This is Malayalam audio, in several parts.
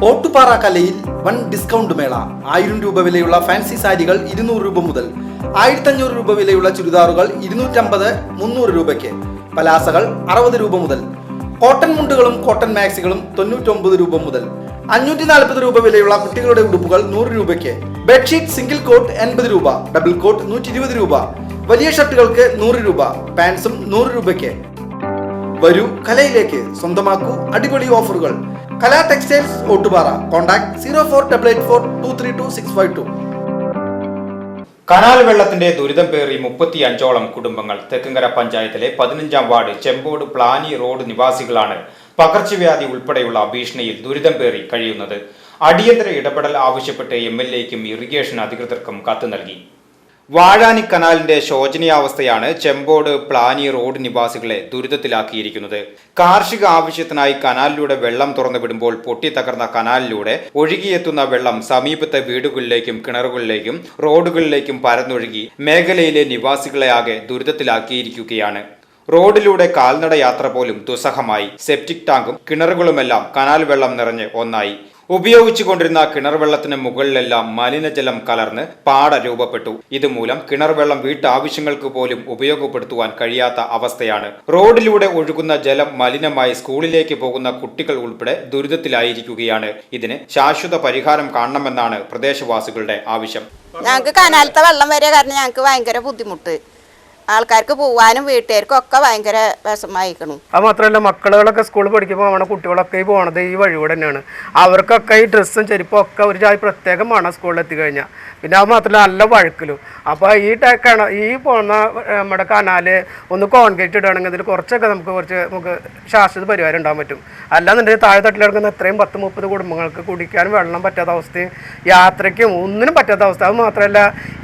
ഓട്ടുപാറ കലയിൽ വൻ ഡിസ്കൗണ്ട് മേള. 1000 രൂപ വിലയുള്ള ഫാൻസി സാരികൾ 200 രൂപ മുതൽ, 1500 രൂപ വിലയുള്ള ചുരിദാറുകൾ 250-300 രൂപയ്ക്ക്, പലാസകൾ 60 രൂപ മുതൽ, കോട്ടൺ മുണ്ടുകളും കോട്ടൺ മാക്സികളും 99 രൂപ മുതൽ, 540 രൂപ വിലയുള്ള കുട്ടികളുടെ ഉടുപ്പുകൾ 100 രൂപയ്ക്ക്, ബെഡ്ഷീറ്റ് സിംഗിൾ കോട്ട് 80 രൂപ, ഡബിൾ കോട്ട് 120 രൂപ, വലിയ ഷർട്ടുകൾക്ക് 100 രൂപ, പാൻസും 100 രൂപയ്ക്ക്. വരൂ കലയിലേക്ക്, സ്വന്തമാക്കൂ അടിപൊളി ഓഫറുകൾ. കലാ ടെക്സ്റ്റൈൽസ് ഓട്ടുപാറ. കോൺടാക്ട് 04884232 കനാൽ വെള്ളത്തിന്റെ ദുരിതം പേറി 35ഓളം കുടുംബങ്ങൾ. തെക്കുംകര പഞ്ചായത്തിലെ 15-ാം വാർഡ് ചെമ്പോട് പ്ലാനി റോഡ് നിവാസികളാണ് പകർച്ചവ്യാധി ഉൾപ്പെടെയുള്ള ഭീഷണിയിൽ ദുരിതം പേറി കഴിയുന്നത്. അടിയന്തര ഇടപെടൽ ആവശ്യപ്പെട്ട് MLAയ്ക്കും ഇറിഗേഷൻ അധികൃതർക്കും കത്ത് നൽകി. വാഴാനി കനാലിന്റെ ശോചനീയാവസ്ഥയാണ് ചെമ്പോട് പ്ലാനി റോഡ് നിവാസികളെ ദുരിതത്തിലാക്കിയിരിക്കുന്നത്. കാർഷിക ആവശ്യത്തിനായി കനാലിലൂടെ വെള്ളം തുറന്നു വിടുമ്പോൾ പൊട്ടിത്തകർന്ന കനാലിലൂടെ ഒഴുകിയെത്തുന്ന വെള്ളം സമീപത്തെ വീടുകളിലേക്കും കിണറുകളിലേക്കും റോഡുകളിലേക്കും പരന്നൊഴുകി മേഖലയിലെ നിവാസികളെ ആകെ ദുരിതത്തിലാക്കിയിരിക്കുകയാണ്. റോഡിലൂടെ കാൽനട യാത്ര പോലും ദുസ്സഹമായി. സെപ്റ്റിക് ടാങ്കും കിണറുകളുമെല്ലാം കനാൽ വെള്ളം നിറഞ്ഞ് ഒന്നായി. ഉപയോഗിച്ചുകൊണ്ടിരുന്ന കിണർ വെള്ളത്തിന് മുകളിലെല്ലാം മലിനജലം കലർന്ന് പാട രൂപപ്പെട്ടു. ഇതുമൂലം കിണർ വെള്ളം വീട്ടാവശ്യങ്ങൾക്ക് പോലും ഉപയോഗപ്പെടുത്തുവാൻ കഴിയാത്ത അവസ്ഥയാണ്. റോഡിലൂടെ ഒഴുകുന്ന ജലം മലിനമായി സ്കൂളിലേക്ക് പോകുന്ന കുട്ടികൾ ഉൾപ്പെടെ ദുരിതത്തിലായിരിക്കുകയാണ്. ഇതിന് ശാശ്വത പരിഹാരം കാണണമെന്നാണ് പ്രദേശവാസികളുടെ ആവശ്യം. ഞങ്ങൾക്ക് കനാലത്തെ വെള്ളം വരെ കാരണം ഞങ്ങൾക്ക് ഭയങ്കര ബുദ്ധിമുട്ട്. ആൾക്കാർക്ക് പോവാനും വീട്ടുകാർക്കും ഒക്കെ ഭയങ്കര വിഷമായിരിക്കണം. അത് മാത്രമല്ല, മക്കളുകളൊക്കെ സ്കൂളിൽ പഠിക്കുമ്പോൾ നമ്മുടെ കുട്ടികളൊക്കെ പോകണത് ഈ വഴികൂടെ തന്നെയാണ്. അവർക്കൊക്കെ ഈ ഡ്രസ്സും ചെരുപ്പും ഒക്കെ ഒരു പ്രത്യേകം വേണം സ്കൂളിൽ എത്തിക്കഴിഞ്ഞാൽ. പിന്നെ അത് മാത്രമല്ല നല്ല വഴുക്കലും. അപ്പോൾ ഈ പോകുന്ന നമ്മുടെ കനാല് ഒന്ന് കോൺക്രീറ്റ് ഇടുകയാണെങ്കിൽ അതിൽ കുറച്ചൊക്കെ നമുക്ക് ശാശ്വത പരിഹാരം ഉണ്ടാകാൻ പറ്റും. അല്ലാന്നുണ്ടെങ്കിൽ താഴെ തട്ടിലിറങ്ങുന്ന എത്രയും 10-30 കുടുംബങ്ങൾക്ക് കുടിക്കാനും വെള്ളം പറ്റാത്ത അവസ്ഥയും യാത്രയ്ക്കും ഒന്നിനും പറ്റാത്ത അവസ്ഥ. അത് മാത്രമല്ല,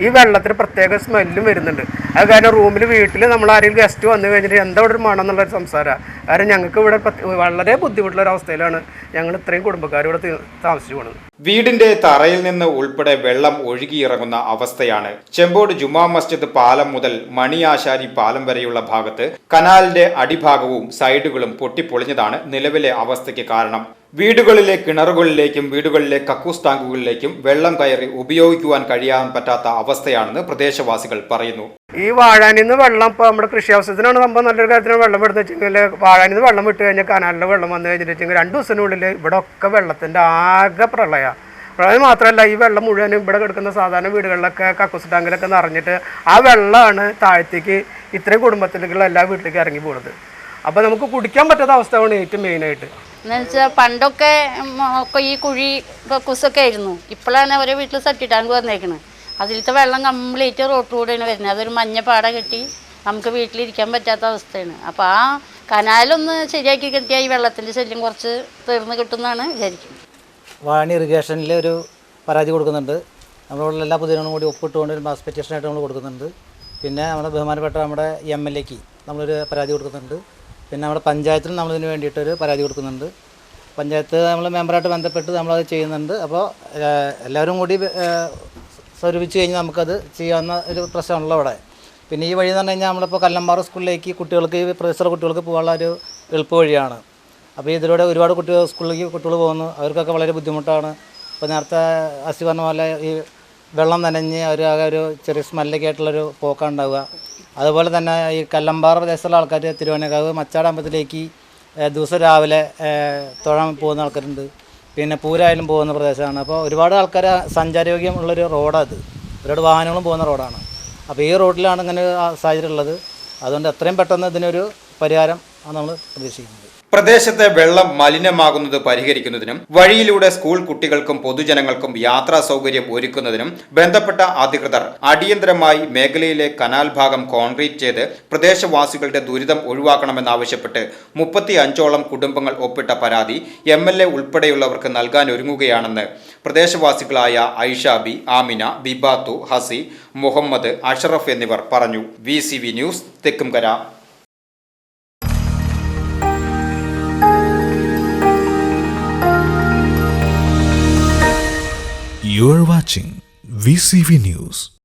ഈ വെള്ളത്തിന് പ്രത്യേക സ്മെല്ലും വരുന്നുണ്ട്. അത് കാരണം വീട്ടിൽ നമ്മൾ ആരെങ്കിലും ഗസ്റ്റ് വന്നു കഴിഞ്ഞിട്ട് എന്താ ഇവിടെ ഒരു മണം എന്നുള്ളൊരു സംസാരമാണ്. കാരണം ഞങ്ങൾക്ക് ഇവിടെ വളരെ ബുദ്ധിമുട്ടുള്ള ഒരവസ്ഥയിലാണ് ഞങ്ങൾ ഇത്രയും കുടുംബക്കാർ ഇവിടെ താമസിച്ചു പോകുന്നത്. വീടിന്റെ തറയിൽ നിന്ന് ഉൾപ്പെടെ വെള്ളം ഒഴുകിയിറങ്ങുന്ന അവസ്ഥയാണ്. ചെമ്പോട് ജുമാ മസ്ജിദ് പാലം മുതൽ മണിയാശാരി പാലം വരെയുള്ള ഭാഗത്ത് കനാലിന്റെ അടിഭാഗവും സൈഡുകളും പൊട്ടിപ്പൊളിഞ്ഞതാണ് നിലവിലെ അവസ്ഥയ്ക്ക് കാരണം. വീടുകളിലെ കിണറുകളിലേക്കും വീടുകളിലെ കക്കൂസ് ടാങ്കുകളിലേക്കും വെള്ളം കയറി ഉപയോഗിക്കുവാൻ കഴിയാൻ പറ്റാത്ത അവസ്ഥയാണെന്ന് പ്രദേശവാസികൾ പറയുന്നു. ഈ വാഴാനിന്ന് വെള്ളം ഇപ്പോൾ നമ്മുടെ കൃഷി ആവശ്യത്തിനാണ് സംഭവം നല്ലൊരു കാര്യത്തിന് വെള്ളം വിടുന്ന വെച്ചെങ്കിൽ വാഴാനിന്ന് വെള്ളം വിട്ട് കഴിഞ്ഞാൽ കനാലിലെ വെള്ളം വന്നു കഴിഞ്ഞിട്ടുണ്ടെങ്കിൽ 2 ദിവസത്തിനുള്ളിൽ ഇവിടെ ഒക്കെ വെള്ളത്തിൻ്റെ ആകെ പ്രളയം മാത്രമല്ല, ഈ വെള്ളം മുഴുവനും ഇവിടെ കിടക്കുന്ന സാധാരണ വീടുകളിലൊക്കെ കക്കൂസ് ടാങ്കിലൊക്കെ നിറഞ്ഞിട്ട് ആ വെള്ളമാണ് താഴത്തേക്ക് ഇത്രയും കുടുംബത്തിലേക്കുള്ള എല്ലാ വീട്ടിലേക്ക് ഇറങ്ങി പോകുന്നത്. അപ്പോൾ നമുക്ക് കുടിക്കാൻ പറ്റാത്ത അവസ്ഥയാണ് ഏറ്റവും മെയിനായിട്ട്. എന്നുവെച്ചാൽ പണ്ടൊക്കെ ഈ കുഴി കക്കൂസൊക്കെ ആയിരുന്നു. ഇപ്പോഴാണ് ഓരോ വീട്ടിൽ സെപ്റ്റി ടാങ്ക് വന്നേക്കുന്നത്. അതിലത്തെ വെള്ളം കംപ്ലീറ്റ് റോട്ടിലൂടെയാണ് വരുന്നത്. അതൊരു മഞ്ഞ പാട കെട്ടി നമുക്ക് വീട്ടിലിരിക്കാൻ പറ്റാത്ത അവസ്ഥയാണ്. അപ്പോൾ ആ കനാലൊന്ന് ശരിയാക്കി കിട്ടിയാൽ ഈ വെള്ളത്തിൻ്റെ ശല്യം കുറച്ച് തീർന്ന് കിട്ടുമെന്നാണ് വിചാരിക്കുന്നത്. വാഴാനി ഇറിഗേഷനിൽ ഒരു പരാതി കൊടുക്കുന്നുണ്ട്. നമ്മളുള്ള എല്ലാ പൊതുജനങ്ങളും കൂടി ഒപ്പിട്ടുകൊണ്ട് ഒരു മാസ് പെറ്റീഷനായിട്ട് നമ്മൾ കൊടുക്കുന്നുണ്ട്. പിന്നെ നമ്മുടെ ബഹുമാനപ്പെട്ട നമ്മുടെ MLAയ്ക്ക് നമ്മളൊരു പരാതി കൊടുക്കുന്നുണ്ട്. പിന്നെ നമ്മുടെ പഞ്ചായത്തിലും നമ്മളിതിന് വേണ്ടിയിട്ടൊരു പരാതി കൊടുക്കുന്നുണ്ട്. പഞ്ചായത്ത് നമ്മൾ മെമ്പറായിട്ട് ബന്ധപ്പെട്ട് നമ്മളത് ചെയ്യുന്നുണ്ട്. അപ്പോൾ എല്ലാവരും കൂടി സ്വരൂപിച്ച് കഴിഞ്ഞാൽ നമുക്കത് ചെയ്യാവുന്ന ഒരു പ്രശ്നമുള്ള അവിടെ. പിന്നെ ഈ വഴി എന്ന് പറഞ്ഞു കഴിഞ്ഞാൽ നമ്മളിപ്പോൾ കല്ലമ്പാറ സ്കൂളിലേക്ക് കുട്ടികൾക്ക് ഈ പ്രൊഫസർ കുട്ടികൾക്ക് പോകാനുള്ള ഒരു എളുപ്പ വഴിയാണ്. അപ്പോൾ ഇതിലൂടെ ഒരുപാട് സ്കൂളിലേക്ക് കുട്ടികൾ പോകുന്നു. അവർക്കൊക്കെ വളരെ ബുദ്ധിമുട്ടാണ്. ഇപ്പോൾ നേരത്തെ അസി പറഞ്ഞ പോലെ ഈ വെള്ളം നനഞ്ഞ് ആകെ ഒരു ചെറിയ സ്മെല്ലൊക്കെ ആയിട്ടുള്ളൊരു പോക്കാണ് ഉണ്ടാവുക. അതുപോലെ തന്നെ ഈ കല്ലമ്പാറ പ്രദേശത്തുള്ള ആൾക്കാർ തിരുവനക്കാവ് മച്ചാട് അമ്പലത്തിലേക്ക് ദിവസം രാവിലെ തൊഴാൻ പോകുന്ന ആൾക്കാരുണ്ട്. പിന്നെ പൂരായാലും പോകുന്ന പ്രദേശമാണ്. അപ്പോൾ ഒരുപാട് ആൾക്കാർ സഞ്ചാരയോഗ്യം ഉള്ളൊരു റോഡാണ്. ഒരുപാട് വാഹനങ്ങളും പോകുന്ന റോഡാണ്. അപ്പോൾ ഈ റോഡിലാണ് ഇങ്ങനെ സാഹചര്യം ഉള്ളത്. അതുകൊണ്ട് എത്രയും പെട്ടെന്ന് ഇതിനൊരു പരിഹാരം നമ്മൾ പ്രതീക്ഷിക്കുന്നത്. പ്രദേശത്തെ വെള്ളം മലിനമാകുന്നത് പരിഹരിക്കുന്നതിനും വഴിയിലൂടെ സ്കൂൾ കുട്ടികൾക്കും പൊതുജനങ്ങൾക്കും യാത്രാ സൗകര്യം ഒരുക്കുന്നതിനും ബന്ധപ്പെട്ട അധികൃതർ അടിയന്തരമായി മേഖലയിലെ കനാൽ ഭാഗം കോൺക്രീറ്റ് ചെയ്ത് പ്രദേശവാസികളുടെ ദുരിതം ഒഴിവാക്കണമെന്നാവശ്യപ്പെട്ട് 35ഓളം കുടുംബങ്ങൾ ഒപ്പിട്ട പരാതി MLA ഉൾപ്പെടെയുള്ളവർക്ക് നൽകാൻ ഒരുങ്ങുകയാണെന്ന് പ്രദേശവാസികളായ ഐഷാബി, ആമിന, ബിബാത്തു, ഹസി, മുഹമ്മദ്, അഷറഫ് എന്നിവർ പറഞ്ഞു. VCV news, Thekkumkara. You are watching VCV News.